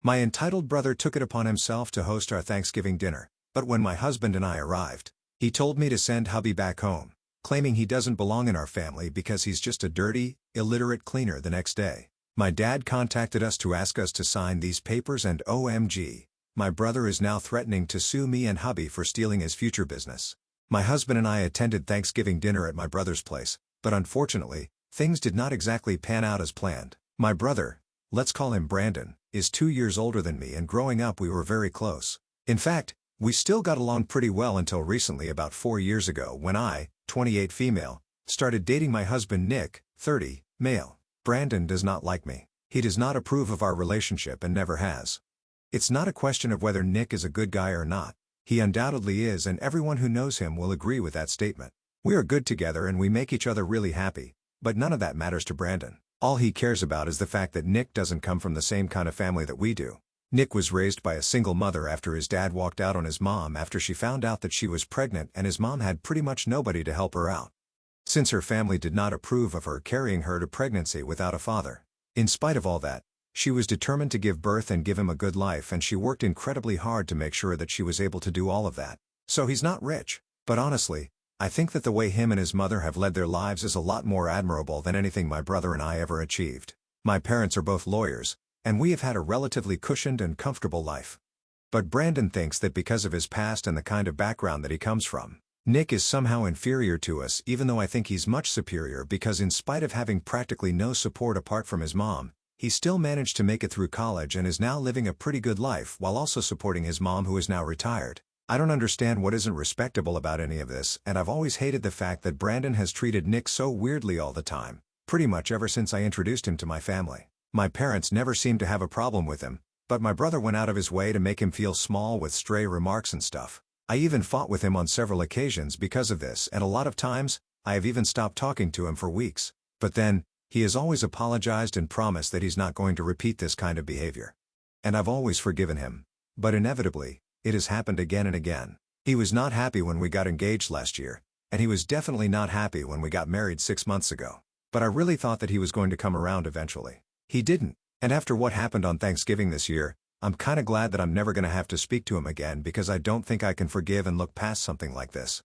My entitled brother took it upon himself to host our Thanksgiving dinner, but when my husband and I arrived, he told me to send hubby back home, claiming he doesn't belong in our family because he's just a dirty, illiterate cleaner. The next day, my dad contacted us to ask us to sign these papers, and OMG, my brother is now threatening to sue me and hubby for stealing his future business. My husband and I attended Thanksgiving dinner at my brother's place, but unfortunately, things did not exactly pan out as planned. My brother, let's call him Brandon, is 2 years older than me, and growing up we were very close. In fact, we still got along pretty well until recently, about 4 years ago, when I, 28 female, started dating my husband Nick, 30, male. Brandon does not like me. He does not approve of our relationship and never has. It's not a question of whether Nick is a good guy or not. He undoubtedly is, and everyone who knows him will agree with that statement. We are good together and we make each other really happy, but none of that matters to Brandon. All he cares about is the fact that Nick doesn't come from the same kind of family that we do. Nick was raised by a single mother after his dad walked out on his mom after she found out that she was pregnant, and his mom had pretty much nobody to help her out, since her family did not approve of her carrying her to pregnancy without a father. In spite of all that, she was determined to give birth and give him a good life, and she worked incredibly hard to make sure that she was able to do all of that. So he's not rich, but honestly, I think that the way him and his mother have led their lives is a lot more admirable than anything my brother and I ever achieved. My parents are both lawyers, and we have had a relatively cushioned and comfortable life. But Brandon thinks that because of his past and the kind of background that he comes from, Nick is somehow inferior to us, even though I think he's much superior, because in spite of having practically no support apart from his mom, he still managed to make it through college and is now living a pretty good life while also supporting his mom, who is now retired. I don't understand what isn't respectable about any of this, and I've always hated the fact that Brandon has treated Nick so weirdly all the time, pretty much ever since I introduced him to my family. My parents never seemed to have a problem with him, but my brother went out of his way to make him feel small with stray remarks and stuff. I even fought with him on several occasions because of this, and a lot of times, I have even stopped talking to him for weeks. But then, he has always apologized and promised that he's not going to repeat this kind of behavior. And I've always forgiven him. But inevitably, it has happened again and again. He was not happy when we got engaged last year, and he was definitely not happy when we got married 6 months ago. But I really thought that he was going to come around eventually. He didn't, and after what happened on Thanksgiving this year, I'm kinda glad that I'm never gonna have to speak to him again, because I don't think I can forgive and look past something like this.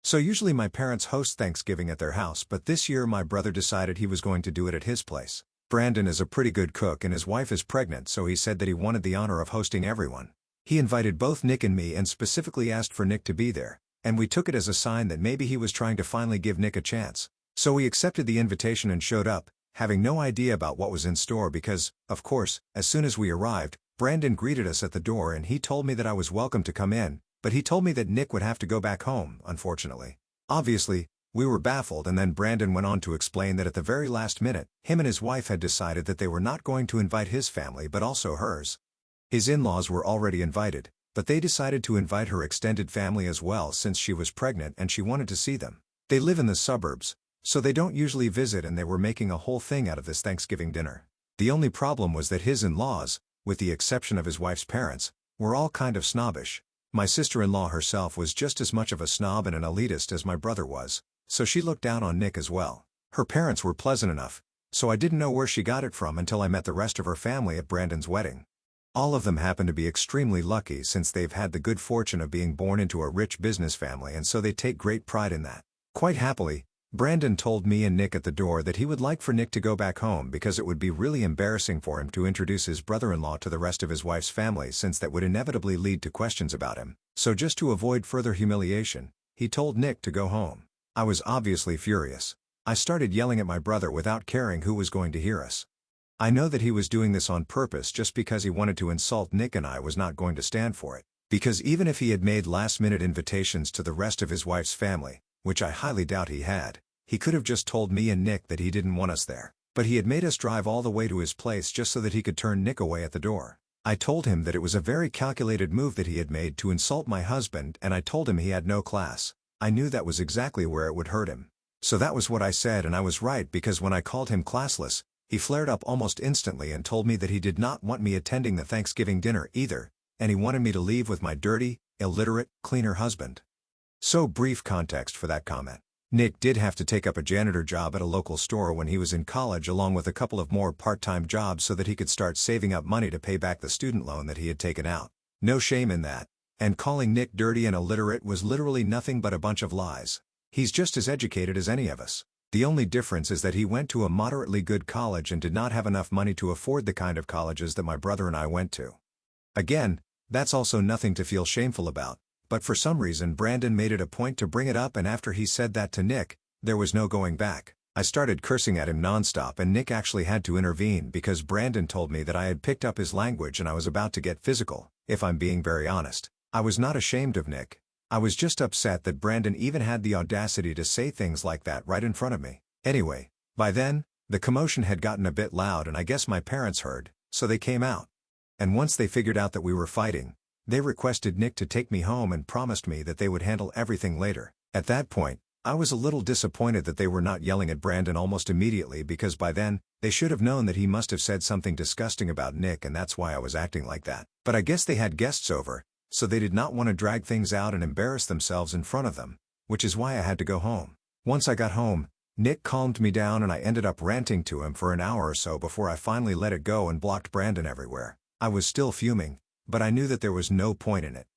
So usually my parents host Thanksgiving at their house, but this year my brother decided he was going to do it at his place. Brandon is a pretty good cook and his wife is pregnant, so he said that he wanted the honor of hosting everyone. He invited both Nick and me and specifically asked for Nick to be there, and we took it as a sign that maybe he was trying to finally give Nick a chance. So we accepted the invitation and showed up, having no idea about what was in store because, of course, as soon as we arrived, Brandon greeted us at the door and he told me that I was welcome to come in, but he told me that Nick would have to go back home, unfortunately. Obviously, we were baffled, and then Brandon went on to explain that at the very last minute, him and his wife had decided that they were not going to invite his family but also hers. His in-laws were already invited, but they decided to invite her extended family as well since she was pregnant and she wanted to see them. They live in the suburbs, so they don't usually visit, and they were making a whole thing out of this Thanksgiving dinner. The only problem was that his in-laws, with the exception of his wife's parents, were all kind of snobbish. My sister-in-law herself was just as much of a snob and an elitist as my brother was, so she looked down on Nick as well. Her parents were pleasant enough, so I didn't know where she got it from until I met the rest of her family at Brandon's wedding. All of them happen to be extremely lucky since they've had the good fortune of being born into a rich business family, and so they take great pride in that. Quite happily, Brandon told me and Nick at the door that he would like for Nick to go back home because it would be really embarrassing for him to introduce his brother-in-law to the rest of his wife's family, since that would inevitably lead to questions about him. So just to avoid further humiliation, he told Nick to go home. I was obviously furious. I started yelling at my brother without caring who was going to hear us. I know that he was doing this on purpose just because he wanted to insult Nick, and I was not going to stand for it. Because even if he had made last-minute invitations to the rest of his wife's family, which I highly doubt he had, he could have just told me and Nick that he didn't want us there. But he had made us drive all the way to his place just so that he could turn Nick away at the door. I told him that it was a very calculated move that he had made to insult my husband, and I told him he had no class. I knew that was exactly where it would hurt him. So that was what I said, and I was right, because when I called him classless, he flared up almost instantly and told me that he did not want me attending the Thanksgiving dinner either, and he wanted me to leave with my dirty, illiterate, cleaner husband. So brief context for that comment. Nick did have to take up a janitor job at a local store when he was in college, along with a couple of more part-time jobs so that he could start saving up money to pay back the student loan that he had taken out. No shame in that. And calling Nick dirty and illiterate was literally nothing but a bunch of lies. He's just as educated as any of us. The only difference is that he went to a moderately good college and did not have enough money to afford the kind of colleges that my brother and I went to. Again, that's also nothing to feel shameful about, but for some reason Brandon made it a point to bring it up, and after he said that to Nick, there was no going back. I started cursing at him nonstop, and Nick actually had to intervene because Brandon told me that I had picked up his language and I was about to get physical. If I'm being very honest, I was not ashamed of Nick. I was just upset that Brandon even had the audacity to say things like that right in front of me. Anyway, by then, the commotion had gotten a bit loud and I guess my parents heard, so they came out. And once they figured out that we were fighting, they requested Nick to take me home and promised me that they would handle everything later. At that point, I was a little disappointed that they were not yelling at Brandon almost immediately, because by then, they should have known that he must have said something disgusting about Nick, and that's why I was acting like that. But I guess they had guests over, so they did not want to drag things out and embarrass themselves in front of them, which is why I had to go home. Once I got home, Nick calmed me down and I ended up ranting to him for an hour or so before I finally let it go and blocked Brandon everywhere. I was still fuming, but I knew that there was no point in it.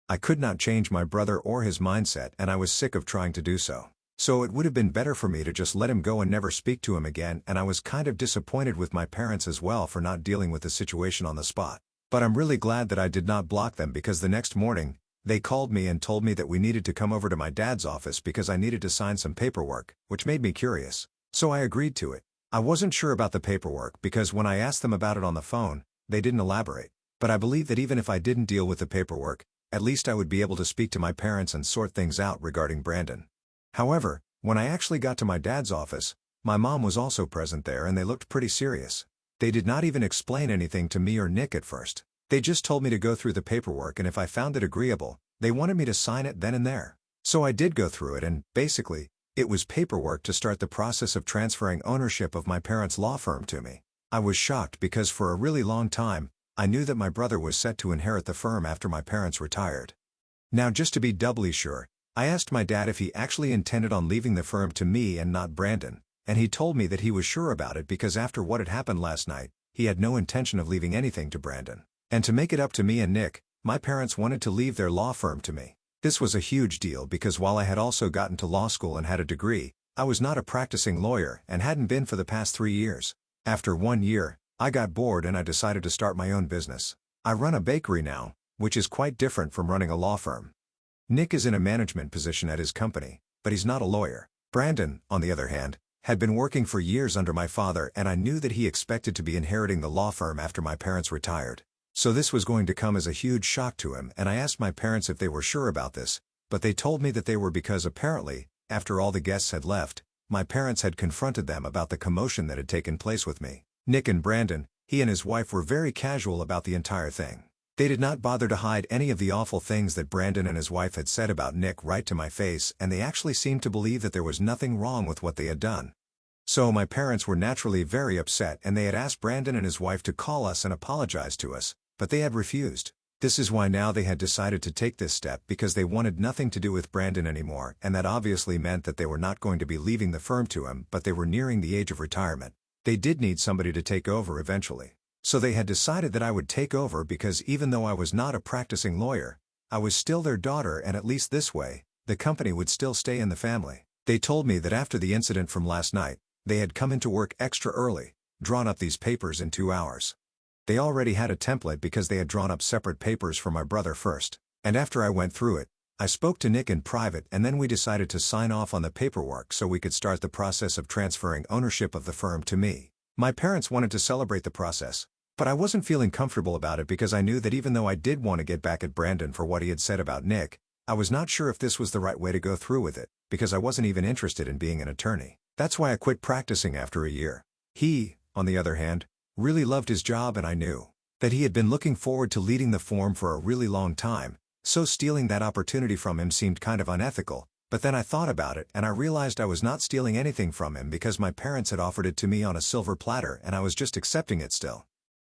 I could not change my brother or his mindset, and I was sick of trying to do so. So it would have been better for me to just let him go and never speak to him again, and I was kind of disappointed with my parents as well for not dealing with the situation on the spot. But I'm really glad that I did not block them, because the next morning, they called me and told me that we needed to come over to my dad's office because I needed to sign some paperwork, which made me curious. So I agreed to it. I wasn't sure about the paperwork because when I asked them about it on the phone, they didn't elaborate. But I believe that even if I didn't deal with the paperwork, at least I would be able to speak to my parents and sort things out regarding Brandon. However, when I actually got to my dad's office, my mom was also present there and they looked pretty serious. They did not even explain anything to me or Nick at first. They just told me to go through the paperwork, and if I found it agreeable, they wanted me to sign it then and there. So I did go through it, and basically, it was paperwork to start the process of transferring ownership of my parents' law firm to me. I was shocked because for a really long time, I knew that my brother was set to inherit the firm after my parents retired. Now, just to be doubly sure, I asked my dad if he actually intended on leaving the firm to me and not Brandon, and he told me that he was sure about it because after what had happened last night, he had no intention of leaving anything to Brandon. And to make it up to me and Nick, my parents wanted to leave their law firm to me. This was a huge deal because while I had also gotten to law school and had a degree, I was not a practicing lawyer and hadn't been for the past 3 years. After 1 year, I got bored and I decided to start my own business. I run a bakery now, which is quite different from running a law firm. Nick is in a management position at his company, but he's not a lawyer. Brandon, on the other hand, had been working for years under my father, and I knew that he expected to be inheriting the law firm after my parents retired. So this was going to come as a huge shock to him, and I asked my parents if they were sure about this, but they told me that they were because apparently, after all the guests had left, my parents had confronted them about the commotion that had taken place with me. Nick and Brandon, he and his wife, were very casual about the entire thing. They did not bother to hide any of the awful things that Brandon and his wife had said about Nick right to my face, and they actually seemed to believe that there was nothing wrong with what they had done. So my parents were naturally very upset, and they had asked Brandon and his wife to call us and apologize to us, but they had refused. This is why now they had decided to take this step, because they wanted nothing to do with Brandon anymore, and that obviously meant that they were not going to be leaving the firm to him, but they were nearing the age of retirement. They did need somebody to take over eventually. So they had decided that I would take over because even though I was not a practicing lawyer, I was still their daughter, and at least this way, the company would still stay in the family. They told me that after the incident from last night, they had come into work extra early, drawn up these papers in 2 hours. They already had a template because they had drawn up separate papers for my brother first, and after I went through it, I spoke to Nick in private, and then we decided to sign off on the paperwork so we could start the process of transferring ownership of the firm to me. My parents wanted to celebrate the process, but I wasn't feeling comfortable about it because I knew that even though I did want to get back at Brandon for what he had said about Nick, I was not sure if this was the right way to go through with it, because I wasn't even interested in being an attorney. That's why I quit practicing after a year. He, on the other hand, really loved his job, and I knew that he had been looking forward to leading the firm for a really long time, so stealing that opportunity from him seemed kind of unethical. But then I thought about it and I realized I was not stealing anything from him because my parents had offered it to me on a silver platter and I was just accepting it still.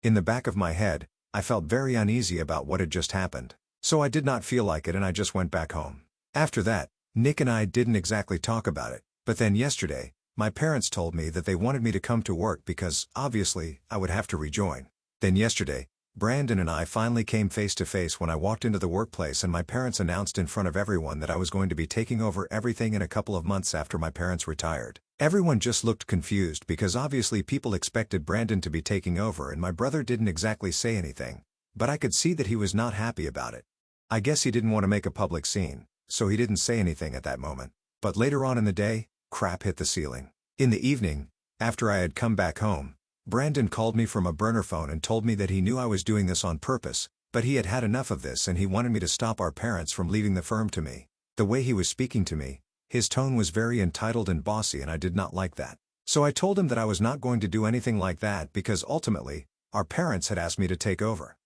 In the back of my head, I felt very uneasy about what had just happened, so I did not feel like it and I just went back home. After that, Nick and I didn't exactly talk about it, but then yesterday, my parents told me that they wanted me to come to work because, obviously, I would have to rejoin. Then yesterday, Brandon and I finally came face to face when I walked into the workplace and my parents announced in front of everyone that I was going to be taking over everything in a couple of months after my parents retired. Everyone just looked confused because obviously people expected Brandon to be taking over and my brother didn't exactly say anything, but I could see that he was not happy about it. I guess he didn't want to make a public scene, so he didn't say anything at that moment. But later on in the day, crap hit the ceiling. In the evening, after I had come back home, Brandon called me from a burner phone and told me that he knew I was doing this on purpose, but he had had enough of this and he wanted me to stop our parents from leaving the firm to me. The way he was speaking to me, his tone was very entitled and bossy and I did not like that. So I told him that I was not going to do anything like that because ultimately, our parents had asked me to take over.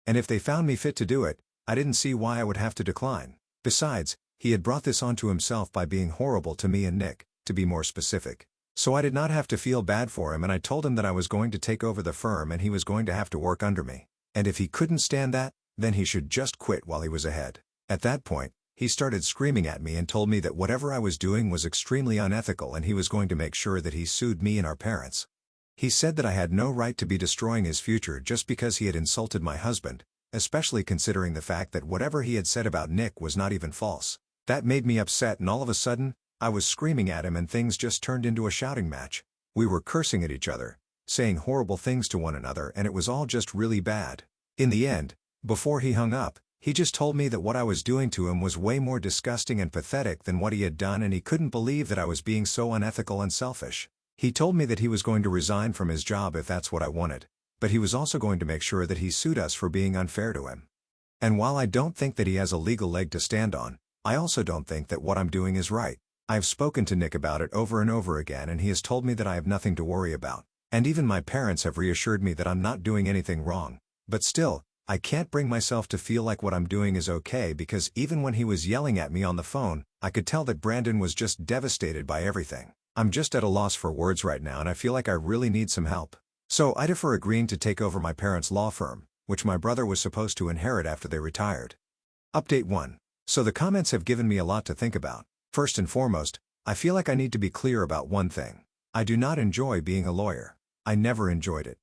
And if they found me fit to do it, I didn't see why I would have to decline. Besides, he had brought this onto himself by being horrible to me and Nick, to be more specific. So I did not have to feel bad for him and I told him that I was going to take over the firm and he was going to have to work under me. And if he couldn't stand that, then he should just quit while he was ahead. At that point, he started screaming at me and told me that whatever I was doing was extremely unethical and he was going to make sure that he sued me and our parents. He said that I had no right to be destroying his future just because he had insulted my husband, especially considering the fact that whatever he had said about Nick was not even false. That made me upset and all of a sudden, I was screaming at him and things just turned into a shouting match. We were cursing at each other, saying horrible things to one another and it was all just really bad. In the end, before he hung up, he just told me that what I was doing to him was way more disgusting and pathetic than what he had done and he couldn't believe that I was being so unethical and selfish. He told me that he was going to resign from his job if that's what I wanted, but he was also going to make sure that he sued us for being unfair to him. And while I don't think that he has a legal leg to stand on, I also don't think that what I'm doing is right. I've spoken to Nick about it over and over again and he has told me that I have nothing to worry about. And even my parents have reassured me that I'm not doing anything wrong. But still, I can't bring myself to feel like what I'm doing is okay because even when he was yelling at me on the phone, I could tell that Brandon was just devastated by everything. I'm just at a loss for words right now and I feel like I really need some help. So I defer agreeing to take over my parents' law firm, which my brother was supposed to inherit after they retired. Update 1. So the comments have given me a lot to think about. First and foremost, I feel like I need to be clear about one thing. I do not enjoy being a lawyer. I never enjoyed it.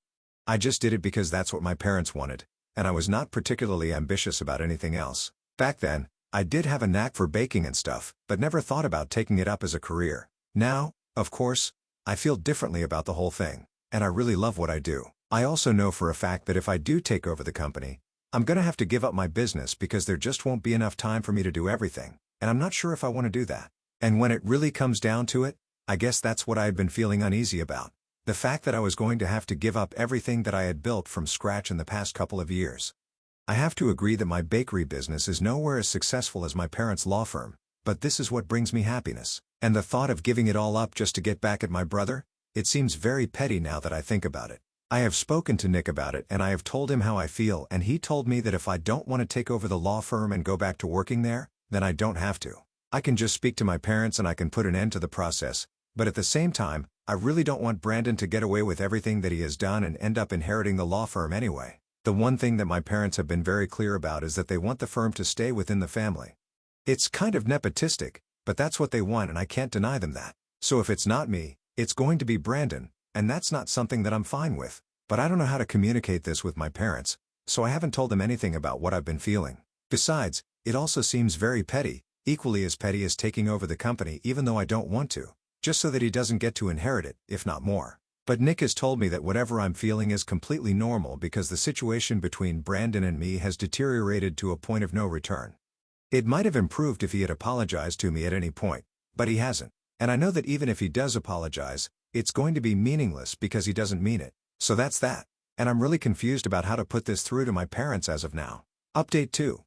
I just did it because that's what my parents wanted, and I was not particularly ambitious about anything else. Back then, I did have a knack for baking and stuff, but never thought about taking it up as a career. Now, of course, I feel differently about the whole thing, and I really love what I do. I also know for a fact that if I do take over the company, I'm gonna have to give up my business because there just won't be enough time for me to do everything. And I'm not sure if I want to do that. And when it really comes down to it, I guess that's what I had been feeling uneasy about. The fact that I was going to have to give up everything that I had built from scratch in the past couple of years. I have to agree that my bakery business is nowhere as successful as my parents' law firm, but this is what brings me happiness. And the thought of giving it all up just to get back at my brother, it seems very petty now that I think about it. I have spoken to Nick about it and I have told him how I feel and he told me that if I don't want to take over the law firm and go back to working there, then I don't have to. I can just speak to my parents and I can put an end to the process, but at the same time, I really don't want Brandon to get away with everything that he has done and end up inheriting the law firm anyway. The one thing that my parents have been very clear about is that they want the firm to stay within the family. It's kind of nepotistic, but that's what they want and I can't deny them that. So if it's not me, it's going to be Brandon, and that's not something that I'm fine with. But I don't know how to communicate this with my parents, so I haven't told them anything about what I've been feeling. Besides, it also seems very petty, equally as petty as taking over the company even though I don't want to, just so that he doesn't get to inherit it, if not more. But Nick has told me that whatever I'm feeling is completely normal because the situation between Brandon and me has deteriorated to a point of no return. It might have improved if he had apologized to me at any point, but he hasn't. And I know that even if he does apologize, it's going to be meaningless because he doesn't mean it. So that's that. And I'm really confused about how to put this through to my parents as of now. Update 2.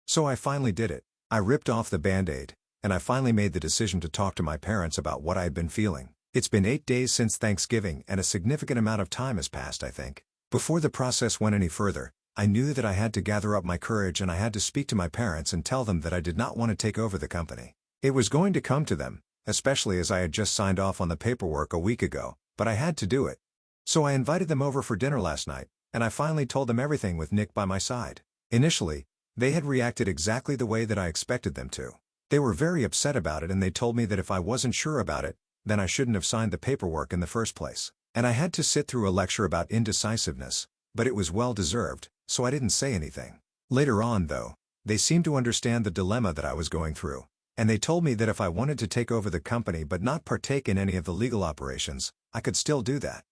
So I finally did it. I ripped off the band-aid, and I finally made the decision to talk to my parents about what I had been feeling. It's been 8 days since Thanksgiving and a significant amount of time has passed, I think. Before the process went any further, I knew that I had to gather up my courage and I had to speak to my parents and tell them that I did not want to take over the company. It was going to come to them, especially as I had just signed off on the paperwork a week ago, but I had to do it. So I invited them over for dinner last night, and I finally told them everything with Nick by my side. Initially, they had reacted exactly the way that I expected them to. They were very upset about it and they told me that if I wasn't sure about it, then I shouldn't have signed the paperwork in the first place. And I had to sit through a lecture about indecisiveness, but it was well deserved, so I didn't say anything. Later on though, they seemed to understand the dilemma that I was going through, and they told me that if I wanted to take over the company but not partake in any of the legal operations, I could still do that.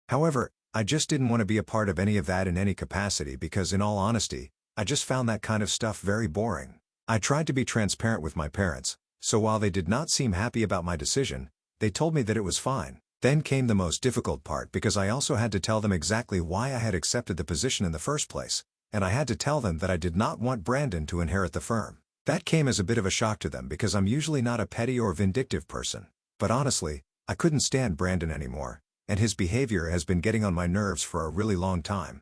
However, I just didn't want to be a part of any of that in any capacity because in all honesty, I just found that kind of stuff very boring. I tried to be transparent with my parents, so while they did not seem happy about my decision, they told me that it was fine. Then came the most difficult part because I also had to tell them exactly why I had accepted the position in the first place, and I had to tell them that I did not want Brandon to inherit the firm. That came as a bit of a shock to them because I'm usually not a petty or vindictive person, but honestly, I couldn't stand Brandon anymore, and his behavior has been getting on my nerves for a really long time.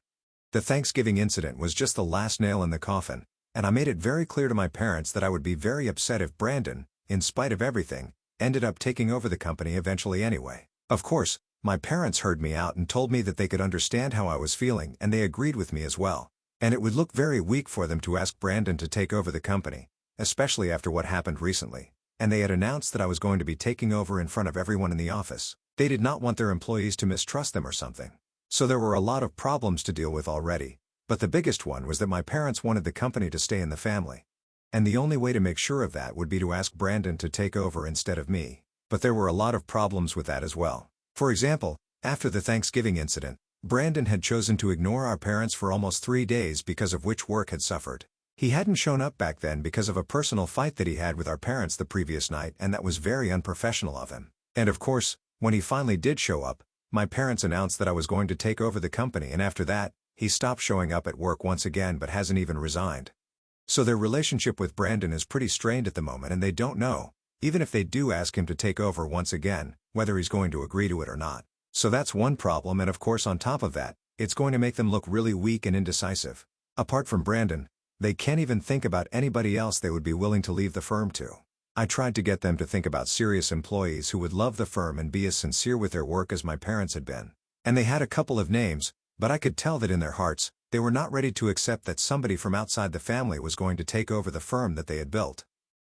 The Thanksgiving incident was just the last nail in the coffin, and I made it very clear to my parents that I would be very upset if Brandon, in spite of everything, ended up taking over the company eventually anyway. Of course, my parents heard me out and told me that they could understand how I was feeling and they agreed with me as well. And it would look very weak for them to ask Brandon to take over the company, especially after what happened recently. And they had announced that I was going to be taking over in front of everyone in the office. They did not want their employees to mistrust them or something. So there were a lot of problems to deal with already, but the biggest one was that my parents wanted the company to stay in the family. And the only way to make sure of that would be to ask Brandon to take over instead of me. But there were a lot of problems with that as well. For example, after the Thanksgiving incident, Brandon had chosen to ignore our parents for almost 3 days because of which work had suffered. He hadn't shown up back then because of a personal fight that he had with our parents the previous night, and that was very unprofessional of him. And of course, when he finally did show up, my parents announced that I was going to take over the company, and after that, he stopped showing up at work once again but hasn't even resigned. So their relationship with Brandon is pretty strained at the moment, and they don't know, even if they do ask him to take over once again, whether he's going to agree to it or not. So that's one problem, and of course on top of that, it's going to make them look really weak and indecisive. Apart from Brandon, they can't even think about anybody else they would be willing to leave the firm to. I tried to get them to think about serious employees who would love the firm and be as sincere with their work as my parents had been. And they had a couple of names, but I could tell that in their hearts, they were not ready to accept that somebody from outside the family was going to take over the firm that they had built.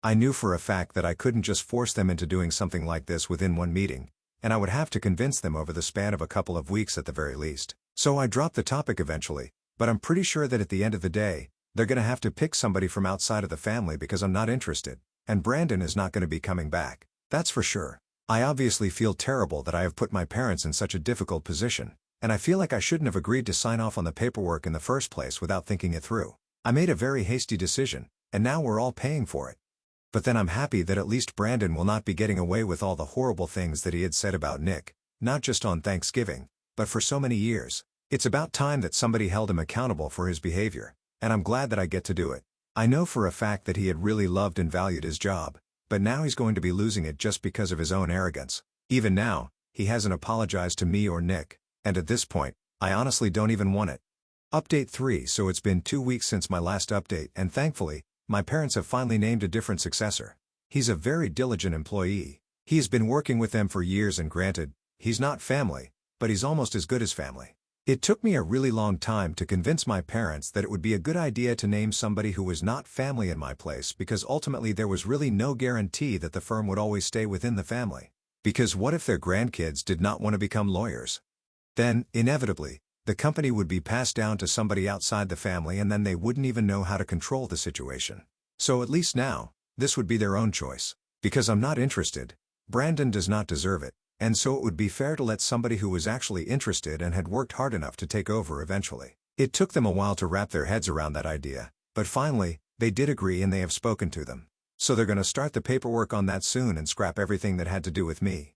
I knew for a fact that I couldn't just force them into doing something like this within one meeting, and I would have to convince them over the span of a couple of weeks at the very least. So I dropped the topic eventually, but I'm pretty sure that at the end of the day, they're going to have to pick somebody from outside of the family because I'm not interested, and Brandon is not going to be coming back. That's for sure. I obviously feel terrible that I have put my parents in such a difficult position, and I feel like I shouldn't have agreed to sign off on the paperwork in the first place without thinking it through. I made a very hasty decision, and now we're all paying for it. But then I'm happy that at least Brandon will not be getting away with all the horrible things that he had said about Nick, not just on Thanksgiving, but for so many years. It's about time that somebody held him accountable for his behavior, and I'm glad that I get to do it. I know for a fact that he had really loved and valued his job, but now he's going to be losing it just because of his own arrogance. Even now, he hasn't apologized to me or Nick, and at this point, I honestly don't even want it. Update 3. So it's been 2 weeks since my last update, and thankfully, my parents have finally named a different successor. He's a very diligent employee. He's been working with them for years, and granted, he's not family, but he's almost as good as family. It took me a really long time to convince my parents that it would be a good idea to name somebody who was not family in my place, because ultimately there was really no guarantee that the firm would always stay within the family. Because what if their grandkids did not want to become lawyers? Then, inevitably, the company would be passed down to somebody outside the family, and then they wouldn't even know how to control the situation. So at least now, this would be their own choice. Because I'm not interested, Brandon does not deserve it, and so it would be fair to let somebody who was actually interested and had worked hard enough to take over eventually. It took them a while to wrap their heads around that idea, but finally, they did agree and they have spoken to them. So they're going to start the paperwork on that soon and scrap everything that had to do with me.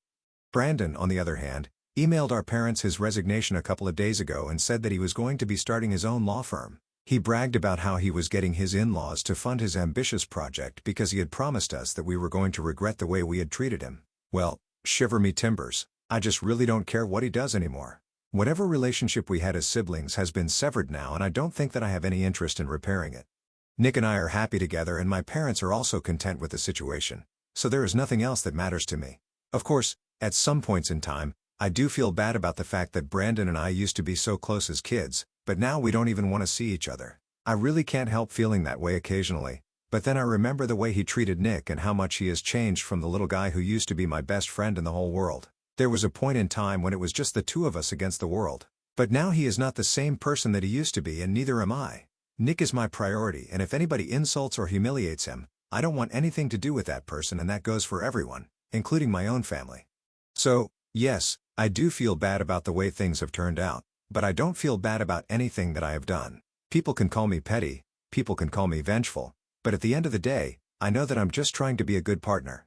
Brandon, on the other hand, emailed our parents his resignation a couple of days ago and said that he was going to be starting his own law firm. He bragged about how he was getting his in-laws to fund his ambitious project because he had promised us that we were going to regret the way we had treated him. Well, shiver me timbers, I just really don't care what he does anymore. Whatever relationship we had as siblings has been severed now, and I don't think that I have any interest in repairing it. Nick and I are happy together, and my parents are also content with the situation, so there is nothing else that matters to me. Of course, at some points in time, I do feel bad about the fact that Brandon and I used to be so close as kids, but now we don't even want to see each other. I really can't help feeling that way occasionally, But then I remember the way he treated Nick and how much he has changed from the little guy who used to be my best friend in the whole world. There was a point in time when it was just the two of us against the world. But now he is not the same person that he used to be, and neither am I. Nick is my priority, and if anybody insults or humiliates him, I don't want anything to do with that person, and that goes for everyone, including my own family. So, yes, I do feel bad about the way things have turned out, but I don't feel bad about anything that I have done. People can call me petty, people can call me vengeful, but at the end of the day, I know that I'm just trying to be a good partner.